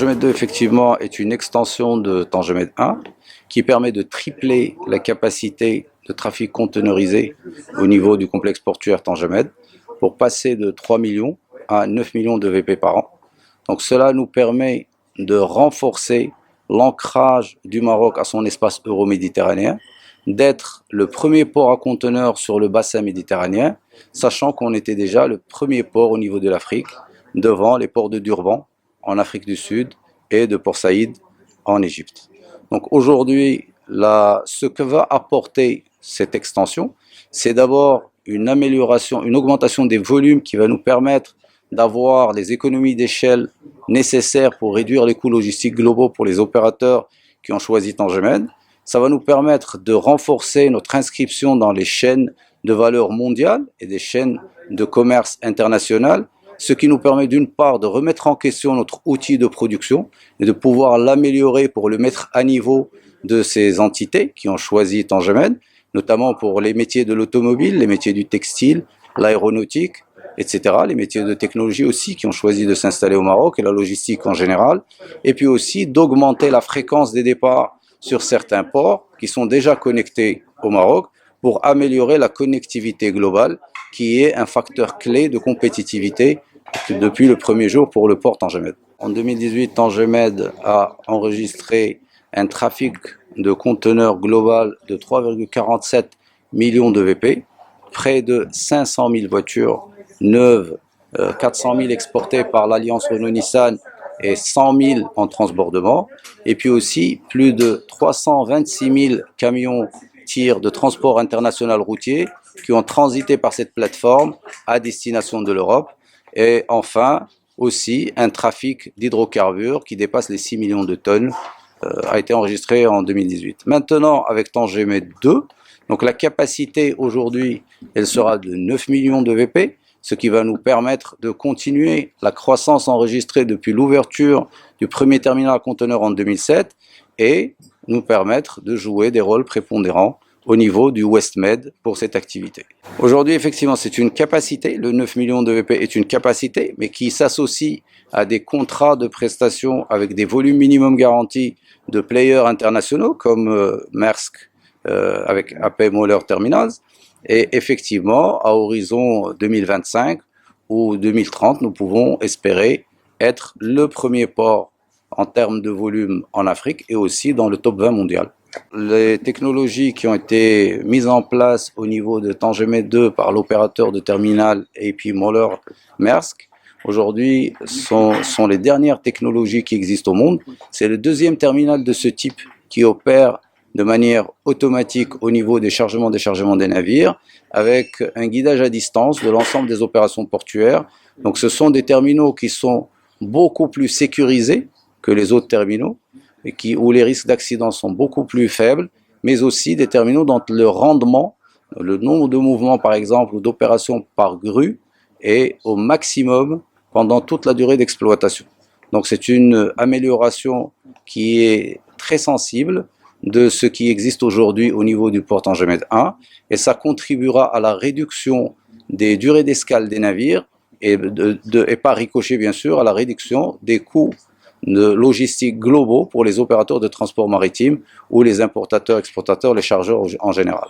Tangemed 2, effectivement, est une extension de Tangemed 1 qui permet de tripler la capacité de trafic conteneurisé au niveau du complexe portuaire Tangemed pour passer de 3 millions à 9 millions de VP par an. Donc cela nous permet de renforcer l'ancrage du Maroc à son espace euro-méditerranéen, d'être le premier port à conteneurs sur le bassin méditerranéen, sachant qu'on était déjà le premier port au niveau de l'Afrique, devant les ports de Durban en Afrique du Sud et de Port Saïd en Égypte. Donc aujourd'hui, ce que va apporter cette extension, c'est d'abord une amélioration, une augmentation des volumes qui va nous permettre d'avoir les économies d'échelle nécessaires pour réduire les coûts logistiques globaux pour les opérateurs qui ont choisi Tangemed. Ça va nous permettre de renforcer notre inscription dans les chaînes de valeur mondiale et des chaînes de commerce international, ce qui nous permet d'une part de remettre en question notre outil de production et de pouvoir l'améliorer pour le mettre à niveau de ces entités qui ont choisi Tangemed, notamment pour les métiers de l'automobile, les métiers du textile, l'aéronautique, etc., les métiers de technologie aussi qui ont choisi de s'installer au Maroc et la logistique en général, et puis aussi d'augmenter la fréquence des départs sur certains ports qui sont déjà connectés au Maroc pour améliorer la connectivité globale qui est un facteur clé de compétitivité depuis le premier jour pour le port Tangemed. En 2018, Tangemed a enregistré un trafic de conteneurs global de 3,47 millions de VP, près de 500 000 voitures neuves, 400 000 exportées par l'Alliance Renault-Nissan et 100 000 en transbordement, et puis aussi plus de 326 000 camions tirs de transport international routier qui ont transité par cette plateforme à destination de l'Europe, et enfin aussi un trafic d'hydrocarbures qui dépasse les 6 millions de tonnes a été enregistré en 2018. Maintenant, avec Tangemed 2, donc la capacité aujourd'hui, elle sera de 9 millions de VP, ce qui va nous permettre de continuer la croissance enregistrée depuis l'ouverture du premier terminal à conteneurs en 2007 et nous permettre de jouer des rôles prépondérants au niveau du West-Med pour cette activité. Aujourd'hui, effectivement, c'est une capacité, le 9 millions de VP est une capacité, mais qui s'associe à des contrats de prestations avec des volumes minimum garantis de players internationaux comme Maersk avec AP Moller Terminals, et effectivement, à horizon 2025 ou 2030, nous pouvons espérer être le premier port en termes de volume en Afrique et aussi dans le top 20 mondial. Les technologies qui ont été mises en place au niveau de Tangemed 2 par l'opérateur de terminal AP Moller Maersk, aujourd'hui sont les dernières technologies qui existent au monde. C'est le deuxième terminal de ce type qui opère de manière automatique au niveau des chargements-déchargements des navires, avec un guidage à distance de l'ensemble des opérations portuaires. Donc ce sont des terminaux qui sont beaucoup plus sécurisés que les autres terminaux, et où les risques d'accident sont beaucoup plus faibles, mais aussi des terminaux dont le rendement, le nombre de mouvements par exemple, ou d'opérations par grue, est au maximum pendant toute la durée d'exploitation. Donc c'est une amélioration qui est très sensible de ce qui existe aujourd'hui au niveau du port Tangemed 1, et ça contribuera à la réduction des durées d'escale des navires, et par ricochet bien sûr, à la réduction des coûts de logistique globaux pour les opérateurs de transport maritime ou les importateurs, exportateurs, les chargeurs en général.